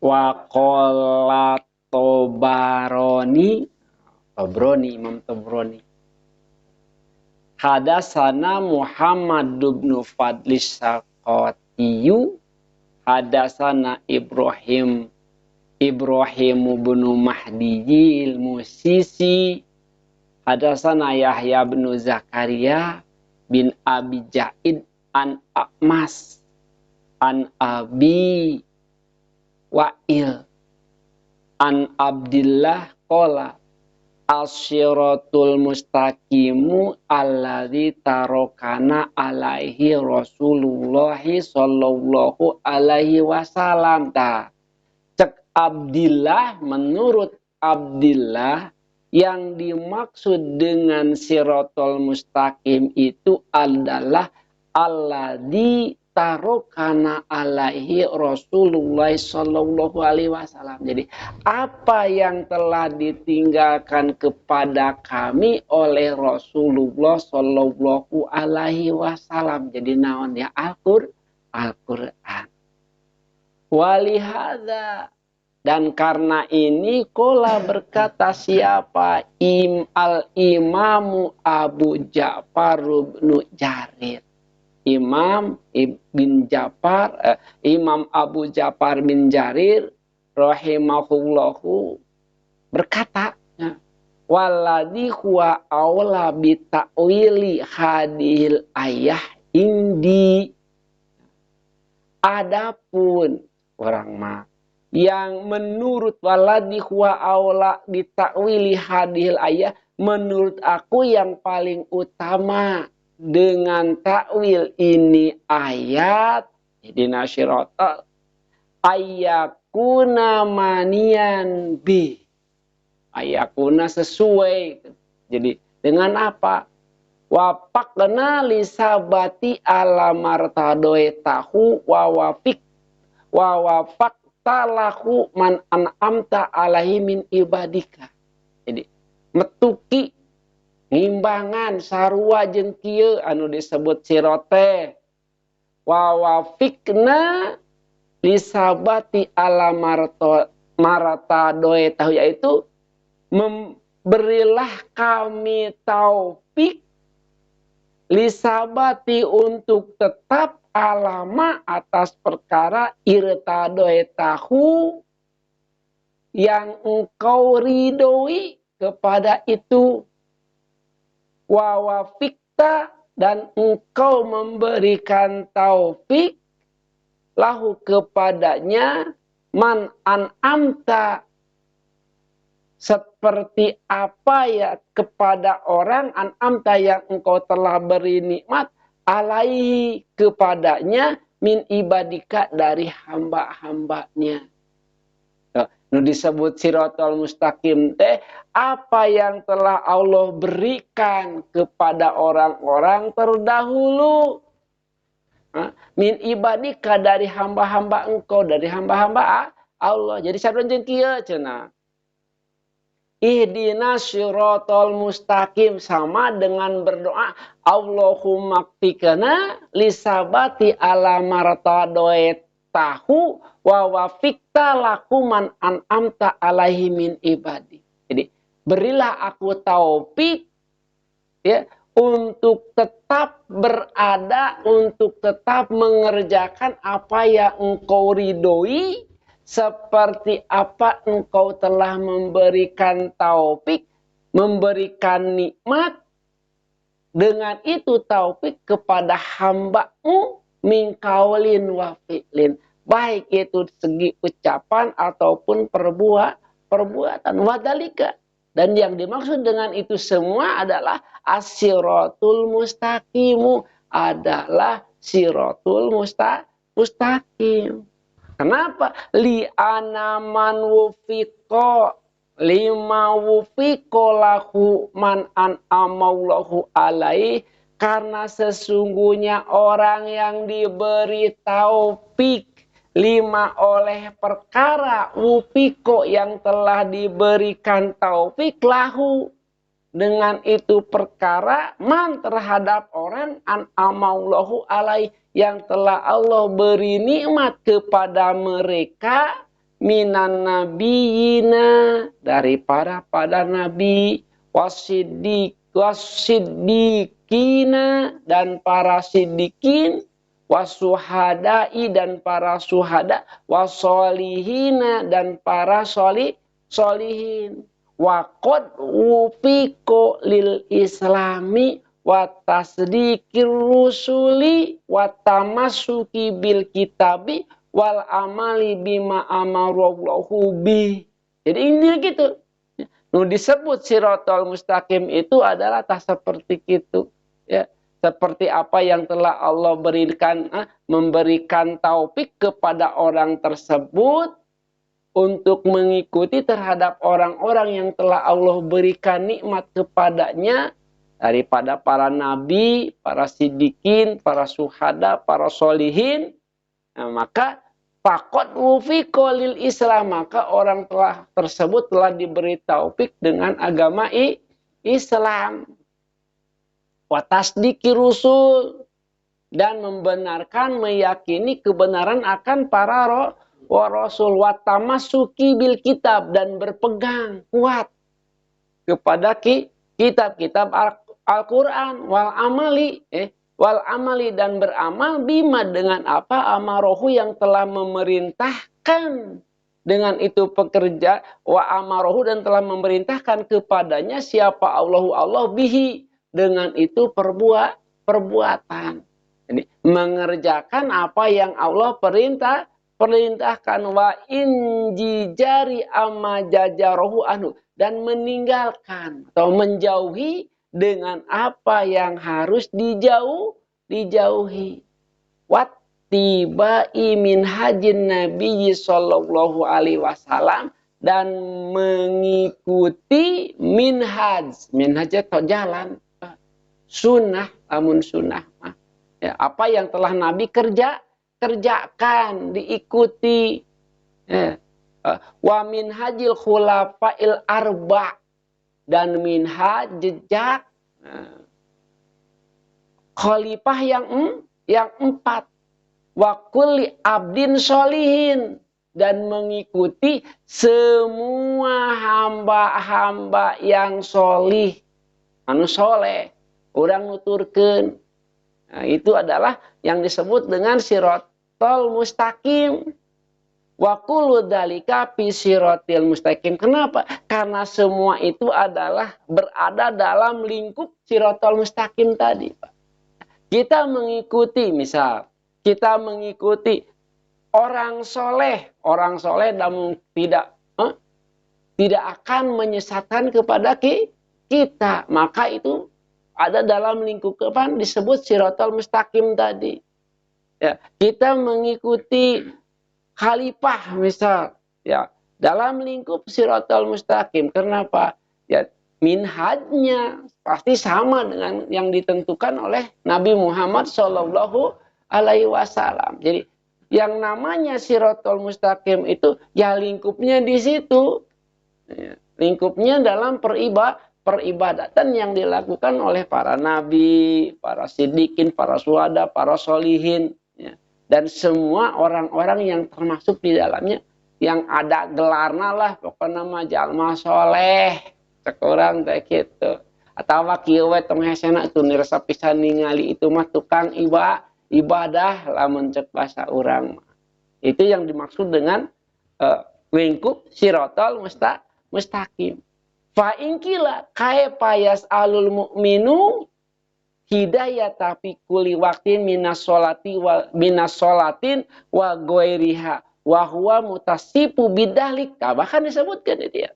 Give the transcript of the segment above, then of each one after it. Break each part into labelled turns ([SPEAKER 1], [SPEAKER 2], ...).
[SPEAKER 1] Wa qala Tobaroni, Imam Tobroni. Hadasana Muhammad bin Fadlis Saqatiyu, hadasana Ibrahim bin Mahdiyil Musisi, hadasana Yahya bin Zakaria bin Abi Jaid an Akmas an Abi Wa'il an Abdillah qala asyiratul mustaqimu alladzi tarokana alaihi Rasulullah sallallahu alaihi wasallam. Cek Abdillah, menurut Abdillah, yang dimaksud dengan siratul mustaqim itu adalah alladzi tarokana alaihi Rasulullah sallallahu alaihi wasallam. Jadi apa yang telah ditinggalkan kepada kami oleh Rasulullah sallallahu alaihi wasallam. Jadi naon ya Al-Qur'an. Walihada, dan karena ini kola berkata siapa Al-Imamu Abu Ja'far bin Jarir. Imam Abu Ja'far bin Jarir rahimahullahu berkata, waladhi huwa awla bita'wili hadhil ayah indi. Adapun orang mah yang menurut waladhi huwa awla bita'wili hadhil ayah, menurut aku yang paling utama dengan takwil ini ayat di nasyiratul ayakuna manian bi, ayakuna sesuai. Jadi dengan apa? Wapakna lisabati ala martadoe tahu wawafik wawafak talahu man an'amta alaihi min ibadika. Jadi metuki ngimbangan sarua jeung kieu anu disebut sirote wawafikna lisabati ala martadoe tahu, yaitu memberilah kami taufik lisabati untuk tetap alama atas perkara irtadoe tahu yang engkau ridhoi kepada itu, wawafikta dan engkau memberikan taufik lahu kepadanya man an'amta, seperti apa ya kepada orang an'amta yang engkau telah beri nikmat alaihi kepadanya min ibadika dari hamba-hambanya. Nu disebut siratal mustaqim teh apa yang telah Allah berikan kepada orang-orang terdahulu. Min ibadika dari hamba-hamba engkau, dari hamba-hamba Allah. Jadi sabda jeung kieu cenah. Ihdinas siratal mustaqim sama dengan berdoa Allahumma qtikana lisabati ala martadoe tahu wa wafikta lakuman an'amta alaihi min ibadi. Jadi berilah aku taufik ya untuk tetap berada, untuk tetap mengerjakan apa yang engkau ridhoi, seperti apa engkau telah memberikan taufik, memberikan nikmat. Dengan itu taufik kepada hamba-Mu min qaulin wa fi'lin, baik itu segi ucapan ataupun perbuatan. Wadalika, dan yang dimaksud dengan itu semua adalah as-siratul mustaqimu, adalah siratul mustaqim. Kenapa? Li'ana man wufiqo lima wufiqo lahu man an'amallahu alaih, karena sesungguhnya orang yang diberi taufik lima oleh perkara wufiqo yang telah diberikan taufik lahu, dengan itu perkara man terhadap orang an'amallahu alaih yang telah Allah beri nikmat kepada mereka minan nabiyina dari para nabi, wasiddiqina dan para siddiqin, wasuhadai dan para suhada, wasolihina dan para solihin. Waqad wufiqo lil islami wa tasdikir rusuli wa tamassuki bil kitabi wal amali bima amarallahu bi. Jadi ini gitu. Nu disebut siratal mustaqim itu adalah tak seperti itu, ya. Seperti apa yang telah Allah berikan, memberikan taufik kepada orang tersebut untuk mengikuti terhadap orang-orang yang telah Allah berikan nikmat kepadanya daripada para nabi, para siddiqin, para suhada, para solihin. Nah, maka faqad wufiqa lil Islam, maka orang tersebut telah diberi taufik dengan agama Islam. Wa tasdiqi rusul, dan membenarkan, meyakini kebenaran akan para rasul, wa tamassuki bil kitab, dan berpegang kuat kepada kitab-kitab Al-Qur'an, wal amali dan beramal bima dengan apa amarohu yang telah memerintahkan, dengan itu pekerja, wa amarohu dan telah memerintahkan kepadanya siapa Allah bihi, dengan itu perbuatan. Jadi mengerjakan apa yang Allah perintahkan, wa injijari amma jajarohu anu, dan meninggalkan atau menjauhi dengan apa yang harus dijauhi. Wattibai min hajin Nabi sallallahu alaihi wasallam, dan mengikuti minhaj atau jalan sunnah, sunnah. Ya, apa yang telah Nabi kerjakan, diikuti. Ya. Wa minhajil khulafail arba', dan minhaj jejak khalifah yang 4. Wa kulli abdin solihin, dan mengikuti semua hamba-hamba yang solih, anu soleh, orang nuturkeun. Nah, itu adalah yang disebut dengan siratal mustaqim. Wa kullu dzalika fi siratil mustaqim. Kenapa? Karena semua itu adalah berada dalam lingkup siratal mustaqim tadi, Pak. Kita mengikuti, misal kita mengikuti orang soleh namun tidak akan menyesatkan kepada kita, maka itu ada dalam lingkup depan disebut siratal mustaqim tadi. Ya, kita mengikuti khalifah misal, ya, dalam lingkup siratal mustaqim. Kenapa? Ya, minhajnya pasti sama dengan yang ditentukan oleh Nabi Muhammad sallallahu alaihi wasallam. Jadi yang namanya siratal mustaqim itu ya lingkupnya di situ. Ya, lingkupnya dalam peribadatan yang dilakukan oleh para nabi, para siddiqin, para syuhada, para solihin, ya. Dan semua orang-orang yang termasuk di dalamnya, yang ada gelarna lah, pokoknya mah jalma soleh, sekurang kayak gitu. Atau kieu we tong hesena tuh nirasa pisan ningali itu mah tukang ibadah lamun cek bahasa urang. Itu yang dimaksud dengan lingkup siratal mustaqim. Fa inkila kaifa yas'alul mu'minu hidayata fi kulli waqtin minas solatin wa ghairiha wa huwa mutasifu bidalik. Bahkan disebutkan itu ya.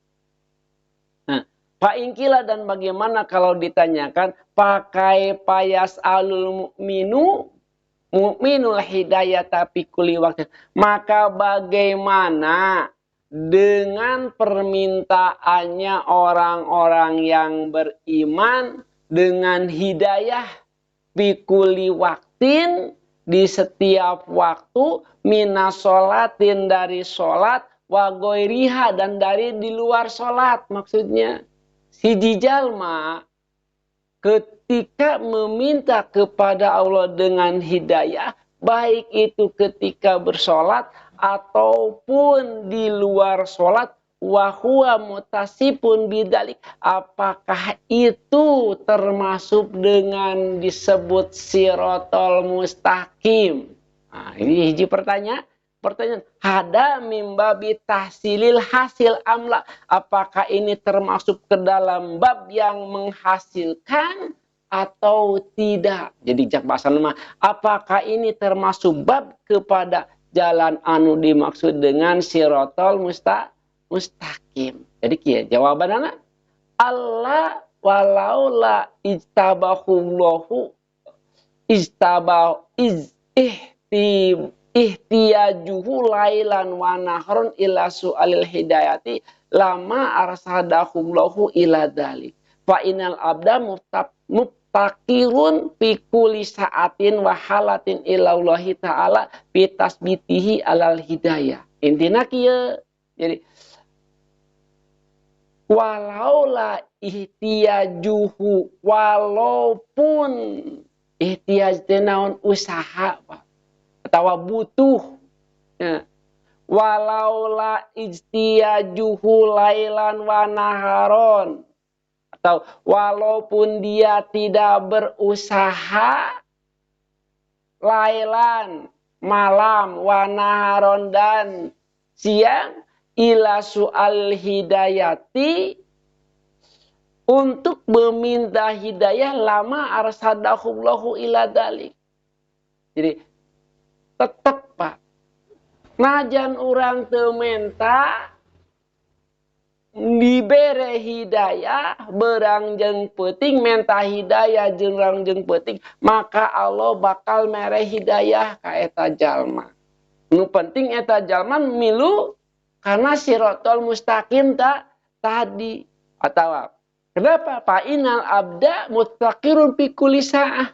[SPEAKER 1] Nah, fa inkila, dan bagaimana kalau ditanyakan pakai payas alul mu'minul hidayata fi kulli waqtin, maka bagaimana dengan permintaannya orang-orang yang beriman dengan hidayah bikuli waktin, di setiap waktu, minas sholatin, dari sholat, wa goiriha, dan dari di luar sholat. Maksudnya siji jalma ketika meminta kepada Allah dengan hidayah, baik itu ketika bersolat ataupun di luar sholat, wahwa mutasipun bidalik, apakah itu termasuk dengan disebut sirotol mustaqim? Nah, ini hiji pertanyaan. Hada mimbabi tahsilil hasil amla, apakah ini termasuk ke dalam bab yang menghasilkan atau tidak? Jadi jak bahasa nama, apakah ini termasuk bab kepada jalan anu dimaksud dengan sirotol mustaqim? Jadi kia jawaban anak, Allah walaula ijtabahullahu ijtabah ihtiyajuhu lailan wa nahrun ila su'alil hidayati lama arsadahullahu ila dalik fa inal abda muftakirun fi kulli sa'atin wa halatin ilallahi ta'ala fi tasbitihi alal hidayah. Intina kieu. Jadi walaula ihtiyajuhu, walaupun ihtiyaj teh naon usaha atau butuh ya. Walaula ijtiyajuhu lailan wa naharon, atau walaupun dia tidak berusaha lailan malam wa naharon dan siang ila su'al hidayati untuk meminta hidayah lama arsadahullahu ila dalik. Jadi tetap Pak, najan orang teu menta dibere hidayah berang jeung peuting, menta hidayah jeung jeung peuting, maka Allah bakal mere hidayah ka eta jalma. Nu penting eta jalma milu karena sirotol mustaqim tadi. Atau kenapa? Fa inal abda muttaqirun fi kulli sa'ah.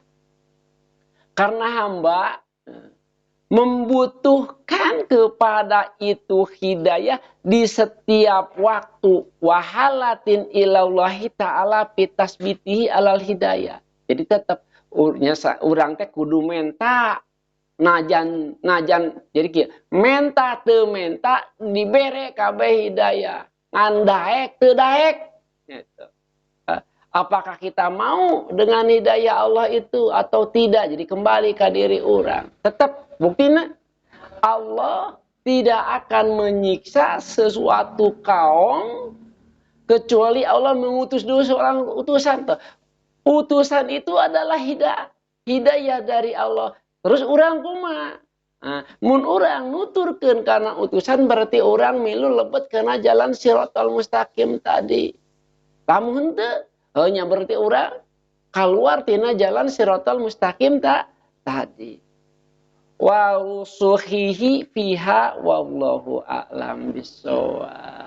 [SPEAKER 1] Karena hamba membutuhkan kepada itu hidayah di setiap waktu. Wahalatin ilallahi ta'ala pitasbitihi alal hidayah. Jadi tetap urang teh kudu menta najan jadi kieu menta teu menta dibere kabeh hidayah, ngan daek teu daek gitu. Apakah kita mau dengan hidayah Allah itu atau tidak? Jadi kembali ke diri orang. Tetap buktinya Allah tidak akan menyiksa sesuatu kaum kecuali Allah mengutus dulu seorang utusan. Utusan itu adalah hidayah dari Allah. Terus orang kumaha? Nah, mun orang nuturkeun karena utusan berarti orang milu lebet karena jalan siratal mustaqim tadi. Lamun henteu hanya berarti orang keluar tina jalan siratal mustaqim tadi. Wa rusuhihi fiha wallahu a'lam bissawab.